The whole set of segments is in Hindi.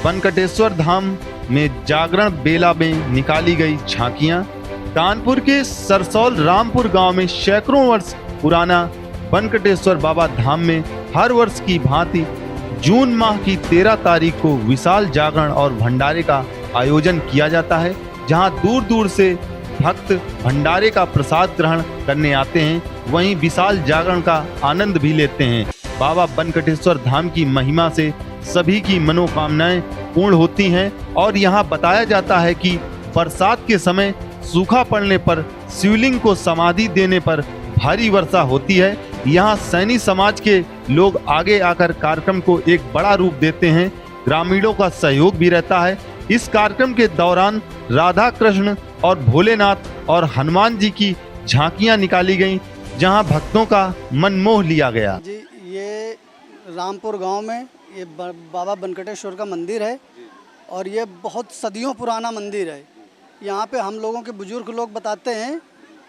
बनकटेश्वर धाम में जागरण बेला में निकाली गई झांकियां। कानपुर के सरसौल रामपुर गांव में सैकड़ों वर्ष पुराना बनकटेश्वर बाबा धाम में हर वर्ष की भांति जून माह की 13 तारीख को विशाल जागरण और भंडारे का आयोजन किया जाता है, जहां दूर दूर से भक्त भंडारे का प्रसाद ग्रहण करने आते हैं, वहीं विशाल जागरण का आनंद भी लेते हैं। बाबा बनकटेश्वर धाम की महिमा से सभी की मनोकामनाएं पूर्ण होती हैं और यहाँ बताया जाता है कि बरसात के समय सूखा पड़ने पर शिवलिंग को समाधि देने पर भारी वर्षा होती है। यहाँ सैनी समाज के लोग आगे आकर कार्यक्रम को एक बड़ा रूप देते हैं, ग्रामीणों का सहयोग भी रहता है। इस कार्यक्रम के दौरान राधा कृष्ण और भोलेनाथ और हनुमान जी की झांकियां निकाली गईं, जहां भक्तों का मन मोह लिया गया। जी, ये रामपुर गांव में ये बाबा बनकटेश्वर का मंदिर है और ये बहुत सदियों पुराना मंदिर है। यहाँ पे हम लोगों के बुजुर्ग लोग बताते हैं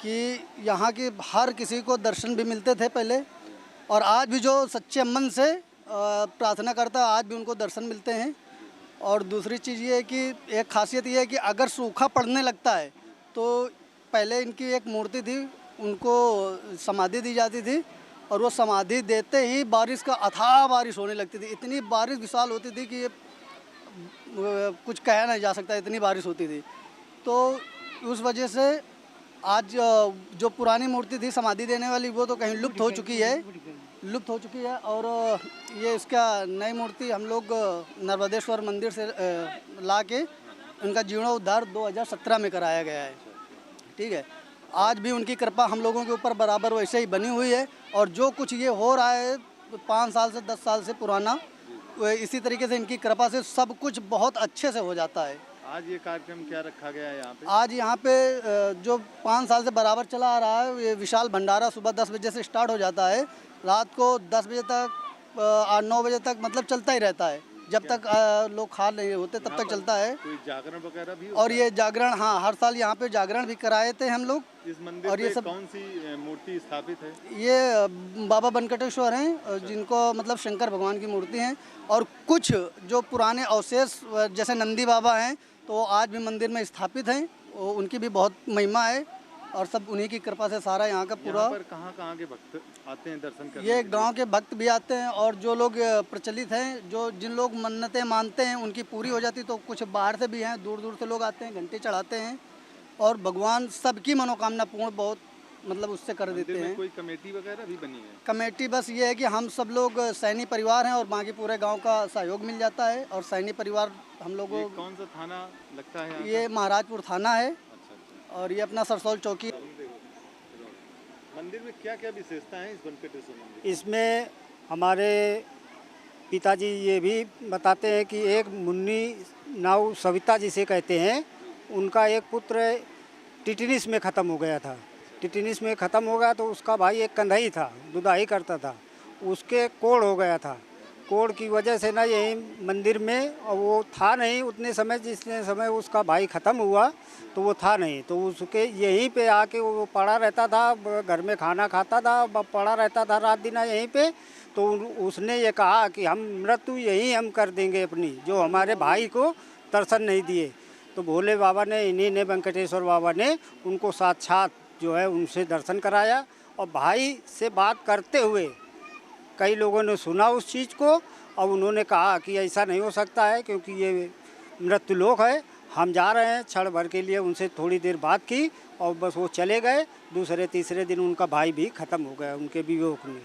कि यहाँ की हर किसी को दर्शन भी मिलते थे पहले, और आज भी जो सच्चे मन से प्रार्थना करता है आज भी उनको दर्शन मिलते हैं। और दूसरी चीज़ ये है कि एक खासियत ये है कि अगर सूखा पड़ने लगता है तो पहले इनकी एक मूर्ति थी, उनको समाधि दी जाती थी और वो समाधि देते ही बारिश का अथाह बारिश होने लगती थी। इतनी बारिश विशाल होती थी कि ये कुछ कहा नहीं जा सकता, इतनी बारिश होती थी। तो उस वजह से आज जो पुरानी मूर्ति थी समाधि देने वाली वो तो कहीं लुप्त हो चुकी है और ये इसका नई मूर्ति हम लोग नर्मदेश्वर मंदिर से ला के उनका जीर्णोद्धार 2017 में कराया गया है। ठीक है, आज भी उनकी कृपा हम लोगों के ऊपर बराबर वैसे ही बनी हुई है और जो कुछ ये हो रहा है 5 साल से 10 साल से पुराना, इसी तरीके से इनकी कृपा से सब कुछ बहुत अच्छे से हो जाता है। आज ये कार्यक्रम क्या रखा गया है यहाँ पे? आज यहाँ पे जो 5 साल से बराबर चला आ रहा है, ये विशाल भंडारा सुबह 10 बजे से स्टार्ट हो जाता है, रात को 10 बजे तक 8-9 बजे तक मतलब चलता ही रहता है, जब तक लोग खा नहीं होते तब तक चलता है। कोई जागरण वगैरह भी और ये जागरण, हाँ, हर साल यहाँ पे जागरण भी कराए थे हम लोग। इस मंदिर और ये पे सब कौन सी मूर्ति स्थापित है? ये बाबा बनकटेश्वर हैं, जिनको मतलब शंकर भगवान की मूर्ति हैं, और कुछ जो पुराने अवशेष जैसे नंदी बाबा हैं तो आज भी मंदिर में स्थापित हैं, उनकी भी बहुत महिमा है और सब उन्हीं की कृपा से सारा यहाँ का पूरा। यहाँ पर कहाँ के भक्त आते हैं दर्शन करने? ये गांव के भक्त भी आते हैं और जो लोग प्रचलित हैं, जो जिन लोग मन्नतें मानते हैं उनकी पूरी हो जाती, तो कुछ बाहर से भी हैं, दूर दूर से लोग आते हैं, घंटे चढ़ाते हैं और भगवान सबकी मनोकामना पूर्ण बहुत मतलब उससे कर देते हैं। कोई कमेटी वगैरह भी बनी है? कमेटी बस ये है कि हम सब लोग सैनी परिवार हैं और बाकी पूरे गांव का सहयोग मिल जाता है और सैनी परिवार हम लोगों। कौन सा थाना लगता है? ये महाराजपुर थाना है। अच्छा। और ये अपना सरसौल चौकी। मंदिर में क्या क्या विशेषता है इस बनकटेश्वर मंदिर? इसमें हमारे पिताजी ये भी बताते हैं कि एक मुन्नी नाव सविता जिसे कहते हैं, उनका एक पुत्र टिटनिस में ख़त्म हो गया था। टिटनिस में ख़त्म हो गया तो उसका भाई एक कंधाई था, दुधाई करता था, उसके कोढ़ हो गया था। कोढ़ की वजह से ना यही मंदिर में, और वो था नहीं उतने समय, जितने समय उसका भाई ख़त्म हुआ तो वो था नहीं, तो उसके यहीं पे आके वो पड़ा रहता था, घर में खाना खाता था, पड़ा रहता था रात दिन यहीं पे। तो उसने ये कहा कि हम मृत्यु यहीं हम कर देंगे अपनी, जो हमारे भाई को दर्शन नहीं दिए। तो भोले बाबा ने, इन्हीं ने, वेंकटेश्वर बाबा ने उनको साक्षात जो है उनसे दर्शन कराया और भाई से बात करते हुए कई लोगों ने सुना उस चीज़ को और उन्होंने कहा कि ऐसा नहीं हो सकता है, क्योंकि ये मृत्युलोक है, हम जा रहे हैं। क्षण भर के लिए उनसे थोड़ी देर बात की और बस वो चले गए। दूसरे तीसरे दिन उनका भाई भी ख़त्म हो गया, उनके वियोग में।